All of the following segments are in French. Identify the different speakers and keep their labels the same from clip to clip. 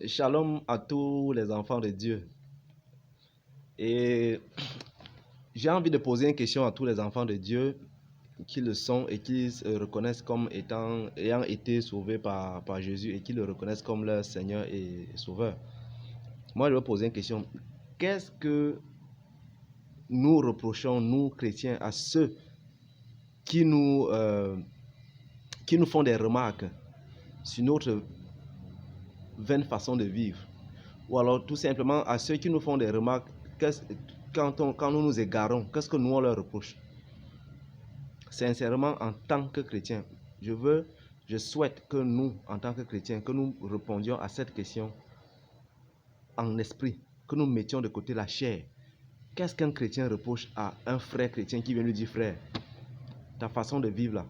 Speaker 1: Shalom à tous les enfants de Dieu. Et j'ai envie de poser une question à tous les enfants de Dieu qui le sont et qui se reconnaissent comme ayant été sauvés par Jésus et qui le reconnaissent comme leur Seigneur et Sauveur. Moi, je vais poser une question. Qu'est-ce que nous reprochons, nous chrétiens, à ceux qui nous font des remarques sur notre vaine façon de vivre? Ou alors tout simplement à ceux qui nous font des remarques quand nous nous égarons, qu'est-ce que nous on leur reproche? Sincèrement, en tant que chrétien, je souhaite que nous, en tant que chrétiens, que nous répondions à cette question en esprit, que nous mettions de côté la chair. Qu'est-ce qu'un chrétien reproche à un frère chrétien qui vient lui dire, frère, ta façon de vivre là,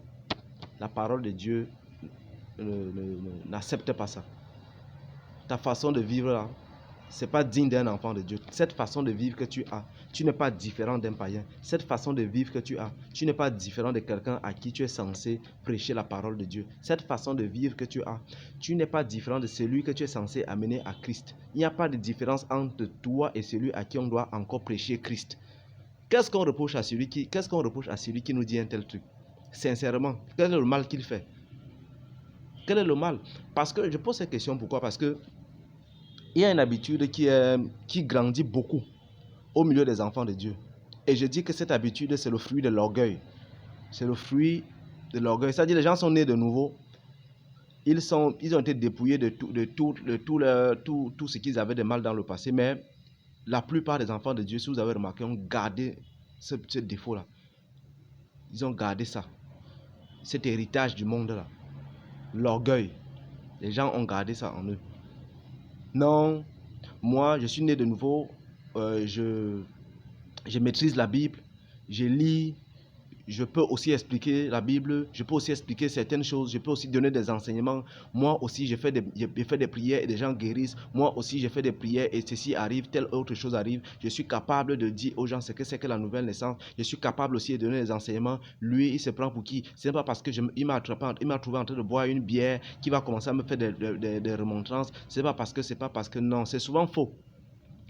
Speaker 1: la parole de Dieu n'accepte pas ça. Ta façon de vivre là, c'est pas digne d'un enfant de Dieu. Cette façon de vivre que tu as, tu n'es pas différent d'un païen. Cette façon de vivre que tu as, tu n'es pas différent de quelqu'un à qui tu es censé prêcher la parole de Dieu. Cette façon de vivre que tu as, tu n'es pas différent de celui que tu es censé amener à Christ. Il n'y a pas de différence entre toi et celui à qui on doit encore prêcher Christ. Qu'est-ce qu'on reproche à celui qui nous dit un tel truc? Sincèrement, quel est le mal qu'il fait? Quel est le mal? Parce que je pose cette question, pourquoi? Parce que il y a une habitude qui grandit beaucoup au milieu des enfants de Dieu. Et je dis que cette habitude, c'est le fruit de l'orgueil. C'est le fruit de l'orgueil. C'est-à-dire les gens sont nés de nouveau. Ils ont été dépouillés de tout ce qu'ils avaient de mal dans le passé. Mais la plupart des enfants de Dieu, si vous avez remarqué, ont gardé ce défaut-là. Ils ont gardé ça. Cet héritage du monde-là. L'orgueil. Les gens ont gardé ça en eux. Non, moi, je suis né de nouveau. Je maîtrise la Bible, je lis, je peux aussi expliquer la Bible, je peux aussi expliquer certaines choses, je peux aussi donner des enseignements. Moi aussi, je fais des prières et des gens guérissent. Moi aussi, je fais des prières et ceci arrive, telle autre chose arrive. Je suis capable de dire aux gens ce que c'est que la nouvelle naissance. Je suis capable aussi de donner des enseignements. Lui, il se prend pour qui? C'est pas parce que il m'a trouvé en train de boire une bière qui va commencer à me faire des remontrances. C'est pas parce que non, c'est souvent faux.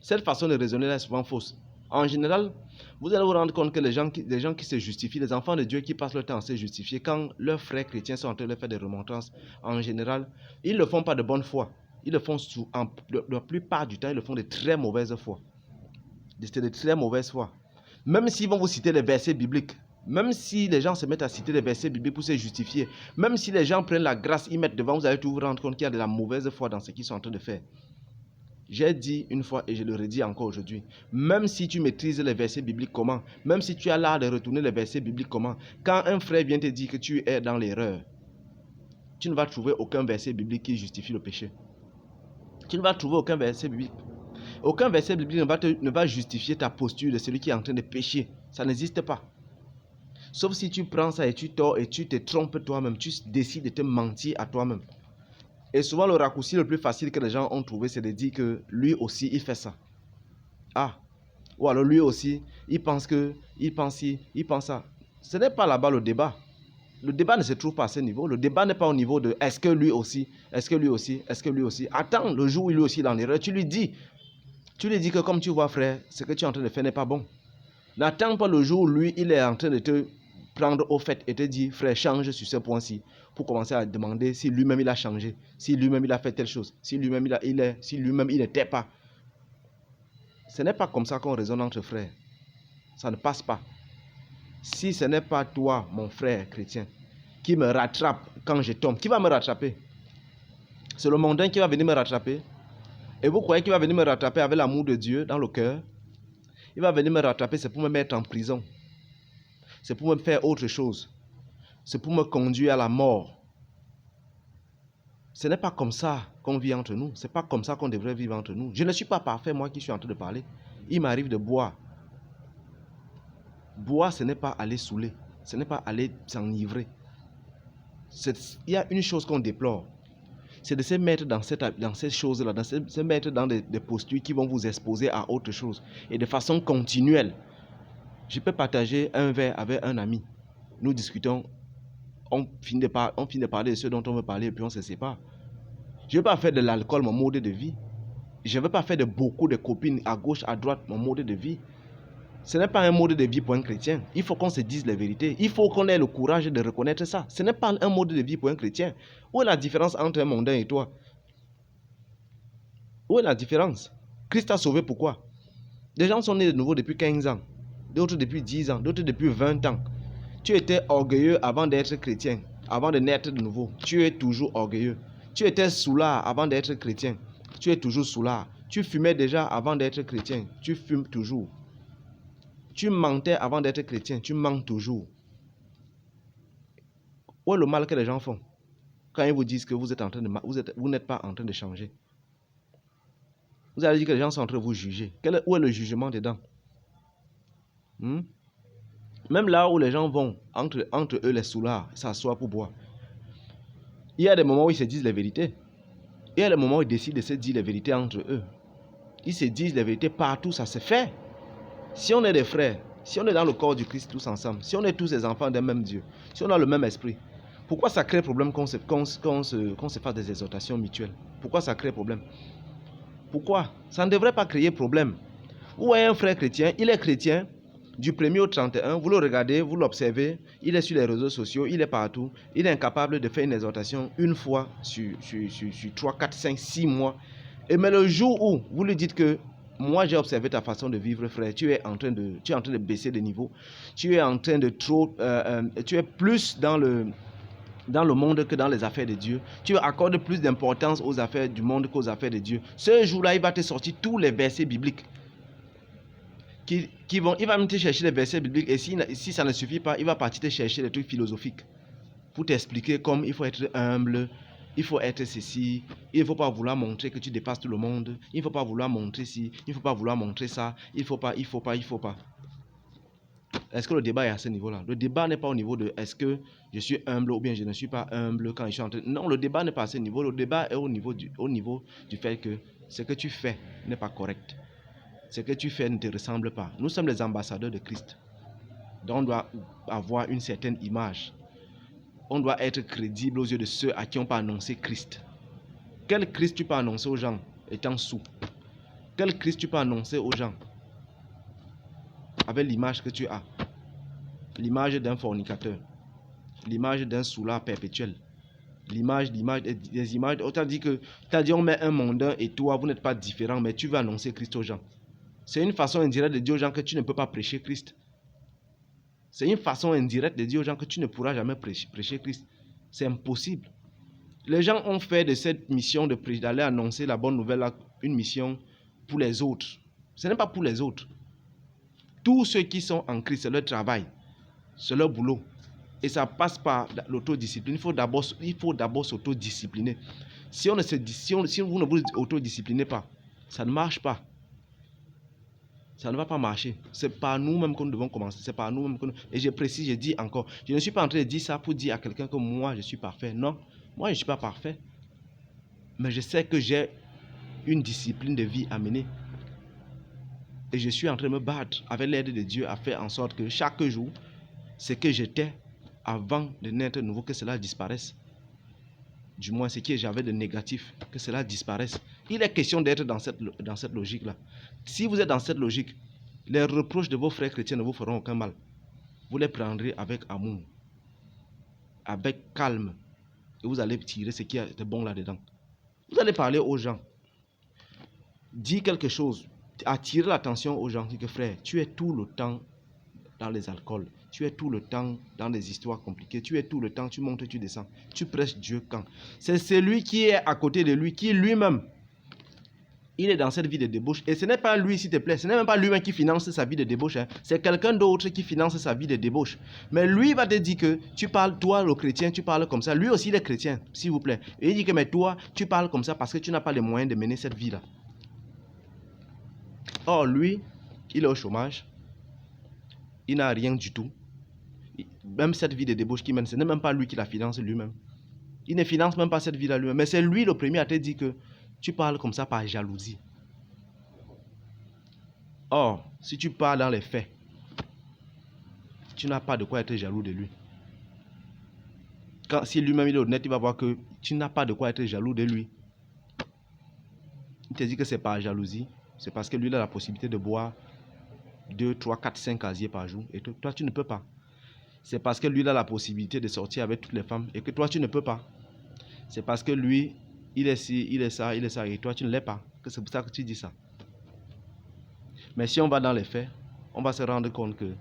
Speaker 1: Cette façon de raisonner là est souvent fausse. En général, vous allez vous rendre compte que les gens qui se justifient, les enfants de Dieu qui passent leur temps à se justifier, quand leurs frères chrétiens sont en train de faire des remontrances, en général, ils ne le font pas de bonne foi. Ils le font la plupart du temps, ils le font de très mauvaise foi. De très mauvaise foi. Même s'ils vont vous citer les versets bibliques, même si les gens se mettent à citer les versets bibliques pour se justifier, même si les gens prennent la grâce, ils mettent devant, vous allez tout vous rendre compte qu'il y a de la mauvaise foi dans ce qu'ils sont en train de faire. J'ai dit une fois et je le redis encore aujourd'hui, même si tu maîtrises les versets bibliques comment, même si tu as l'art de retourner les versets bibliques comment, quand un frère vient te dire que tu es dans l'erreur, tu ne vas trouver aucun verset biblique qui justifie le péché. Tu ne vas trouver aucun verset biblique. Aucun verset biblique ne va justifier ta posture de celui qui est en train de pécher. Ça n'existe pas. Sauf si tu prends ça et tu tords et tu te trompes toi-même, tu décides de te mentir à toi-même. Et souvent, le raccourci le plus facile que les gens ont trouvé, c'est de dire que lui aussi, il fait ça. Ah, ou alors lui aussi, il pense ci, il pense ça. Ce n'est pas là-bas le débat. Le débat ne se trouve pas à ce niveau. Le débat n'est pas au niveau de est-ce que lui aussi, est-ce que lui aussi, est-ce que lui aussi. Attends le jour où lui aussi est dans l'erreur, tu lui dis que comme tu vois frère, ce que tu es en train de faire n'est pas bon. N'attends pas le jour où lui, il est en train de te prendre au fait et te dire frère, change sur ce point-ci, pour commencer à demander si lui-même il a changé, si lui-même il a fait telle chose, si lui-même il n'était pas. Ce n'est pas comme ça qu'on raisonne entre frères. Ça ne passe pas. Si ce n'est pas toi, mon frère chrétien, qui me rattrape quand je tombe, qui va me rattraper? C'est le mondain qui va venir me rattraper. Et vous croyez qu'il va venir me rattraper avec l'amour de Dieu dans le cœur? Il va venir me rattraper, c'est pour me mettre en prison. C'est pour me faire autre chose. C'est pour me conduire à la mort. Ce n'est pas comme ça qu'on vit entre nous. Ce n'est pas comme ça qu'on devrait vivre entre nous. Je ne suis pas parfait, moi qui suis en train de parler. Il m'arrive de boire. Boire, ce n'est pas aller saouler. Ce n'est pas aller s'enivrer. Il y a une chose qu'on déplore. C'est de se mettre dans ces choses-là, de se mettre dans des postures qui vont vous exposer à autre chose. Et de façon continuelle. Je peux partager un verre avec un ami. Nous discutons. On finit de parler de ce dont on veut parler et puis on se sépare. Je ne veux pas faire de l'alcool mon mode de vie. Je ne veux pas faire de beaucoup de copines à gauche, à droite mon mode de vie. Ce n'est pas un mode de vie pour un chrétien. Il faut qu'on se dise la vérité. Il faut qu'on ait le courage de reconnaître ça. Ce n'est pas un mode de vie pour un chrétien. Où est la différence entre un mondain et toi? Où est la différence? Christ t'a sauvé pourquoi? Des gens sont nés de nouveau depuis 15 ans, d'autres depuis 10 ans, d'autres depuis 20 ans. Tu étais orgueilleux avant d'être chrétien, avant de naître de nouveau. Tu es toujours orgueilleux. Tu étais soulard avant d'être chrétien. Tu es toujours soulard. Tu fumais déjà avant d'être chrétien. Tu fumes toujours. Tu mentais avant d'être chrétien. Tu mens toujours. Où est le mal que les gens font quand ils vous disent que vous n'êtes pas en train de changer? Vous allez dire que les gens sont en train de vous juger. Où est le jugement dedans? Même là où les gens vont, entre eux les soulards, s'assoient pour boire. Il y a des moments où ils se disent la vérité. Il y a des moments où ils décident de se dire la vérité entre eux. Ils se disent la vérité partout, ça se fait. Si on est des frères, si on est dans le corps du Christ tous ensemble, si on est tous les enfants d'un même Dieu, si on a le même esprit, pourquoi ça crée problème qu'on se fasse des exhortations mutuelles? Pourquoi ça crée problème? Pourquoi? Ça ne devrait pas créer problème. Où est un frère chrétien? Il est chrétien du 1er au 31. Vous le regardez, vous l'observez. Il est sur les réseaux sociaux, il est partout. Il est incapable de faire une exhortation une fois sur 3, 4, 5, 6 mois. Mais le jour où vous lui dites que moi j'ai observé ta façon de vivre, frère, tu es en train de baisser de niveau. Tu es en train de tu es plus dans le monde que dans les affaires de Dieu. Tu accordes plus d'importance aux affaires du monde qu'aux affaires de Dieu. Ce jour-là, il va te sortir tous les versets bibliques. Il va même te chercher les versets bibliques et si ça ne suffit pas, il va partir te chercher les trucs philosophiques pour t'expliquer comme il faut être humble, il faut être ceci, il ne faut pas vouloir montrer que tu dépasses tout le monde, il ne faut pas vouloir montrer ci, il ne faut pas vouloir montrer ça, il ne faut pas. Est-ce que le débat est à ce niveau-là? Le débat n'est pas au niveau de est-ce que je suis humble ou bien je ne suis pas humble quand je suis en train... Non, le débat n'est pas à ce niveau. Le débat est au niveau du fait que ce que tu fais n'est pas correct. Ce que tu fais ne te ressemble pas. Nous sommes les ambassadeurs de Christ. Donc on doit avoir une certaine image. On doit être crédible aux yeux de ceux à qui on peut annoncer Christ. Quel Christ tu peux annoncer aux gens étant sous? Quel Christ tu peux annoncer aux gens avec l'image que tu as? L'image d'un fornicateur, l'image d'un soulard perpétuel, des images. On t'a dit on met un mondain et toi, vous n'êtes pas différents, mais tu veux annoncer Christ aux gens. C'est une façon indirecte de dire aux gens que tu ne peux pas prêcher Christ. C'est une façon indirecte de dire aux gens que tu ne pourras jamais prêcher Christ. C'est impossible. Les gens ont fait de cette mission d'aller annoncer la bonne nouvelle une mission pour les autres. Ce n'est pas pour les autres. Tous ceux qui sont en Christ, c'est leur travail. C'est leur boulot. Et ça passe par l'autodiscipline. Il faut d'abord s'autodiscipliner. Si vous ne vous autodisciplinez pas, ça ne marche pas. Ça ne va pas marcher. C'est par nous-mêmes que nous devons commencer. C'est par nous-mêmes que nous... Et je précise, je dis encore, je ne suis pas en train de dire ça pour dire à quelqu'un que moi, je suis parfait. Non, moi, je ne suis pas parfait. Mais je sais que j'ai une discipline de vie à mener. Et je suis en train de me battre avec l'aide de Dieu à faire en sorte que chaque jour, ce que j'étais avant de naître de nouveau, que cela disparaisse. Du moins, ce que j'avais de négatif, que cela disparaisse. Il est question d'être dans cette logique-là. Si vous êtes dans cette logique, les reproches de vos frères chrétiens ne vous feront aucun mal. Vous les prendrez avec amour, avec calme, et vous allez tirer ce qui est de bon là-dedans. Vous allez parler aux gens, dire quelque chose, attirer l'attention aux gens, dire que frère, tu es tout le temps dans les alcools, tu es tout le temps dans des histoires compliquées, tu es tout le temps, tu montes, tu descends, tu prêches Dieu quand? C'est celui qui est à côté de lui, qui lui-même, il est dans cette vie de débauche. Et ce n'est pas lui, s'il te plaît, ce n'est même pas lui-même qui finance sa vie de débauche. Hein. C'est quelqu'un d'autre qui finance sa vie de débauche. Mais lui va te dire que tu parles, toi le chrétien, tu parles comme ça. Lui aussi il est chrétien, s'il vous plaît. Et il dit que mais toi, tu parles comme ça parce que tu n'as pas les moyens de mener cette vie-là. Or lui, il est au chômage. Il n'a rien du tout. Même cette vie de débauche qu'il mène, ce n'est même pas lui qui la finance lui-même. Il ne finance même pas cette vie-là lui-même. Mais c'est lui le premier à te dire que tu parles comme ça par jalousie. Or, si tu parles dans les faits, tu n'as pas de quoi être jaloux de lui. Si lui-même il est honnête, il va voir que tu n'as pas de quoi être jaloux de lui. Il te dit que c'est par jalousie. C'est parce que lui, il a la possibilité de boire 2, 3, 4, 5 casiers par jour. Et toi, tu ne peux pas. C'est parce que lui, il a la possibilité de sortir avec toutes les femmes. Et que toi, tu ne peux pas. C'est parce que lui, il est ci, il est ça, il est ça. Et toi, tu ne l'es pas. C'est pour ça que tu dis ça. Mais si on va dans les faits, on va se rendre compte que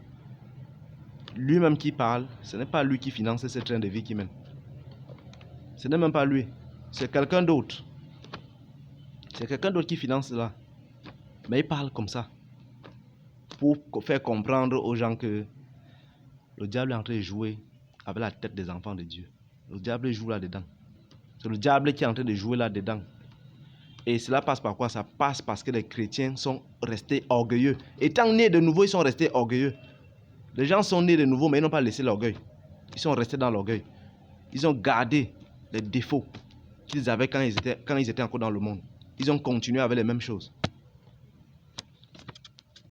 Speaker 1: lui-même qui parle, ce n'est pas lui qui finance ce train de vie qu'il mène. Ce n'est même pas lui. C'est quelqu'un d'autre. C'est quelqu'un d'autre qui finance cela. Mais il parle comme ça. Pour faire comprendre aux gens que le diable est en train de jouer avec la tête des enfants de Dieu. Le diable joue là-dedans. C'est le diable qui est en train de jouer là-dedans. Et cela passe par quoi? Ça passe parce que les chrétiens sont restés orgueilleux. Étant nés de nouveau, ils sont restés orgueilleux. Les gens sont nés de nouveau, mais ils n'ont pas laissé l'orgueil. Ils sont restés dans l'orgueil. Ils ont gardé les défauts qu'ils avaient quand ils étaient encore dans le monde. Ils ont continué avec les mêmes choses.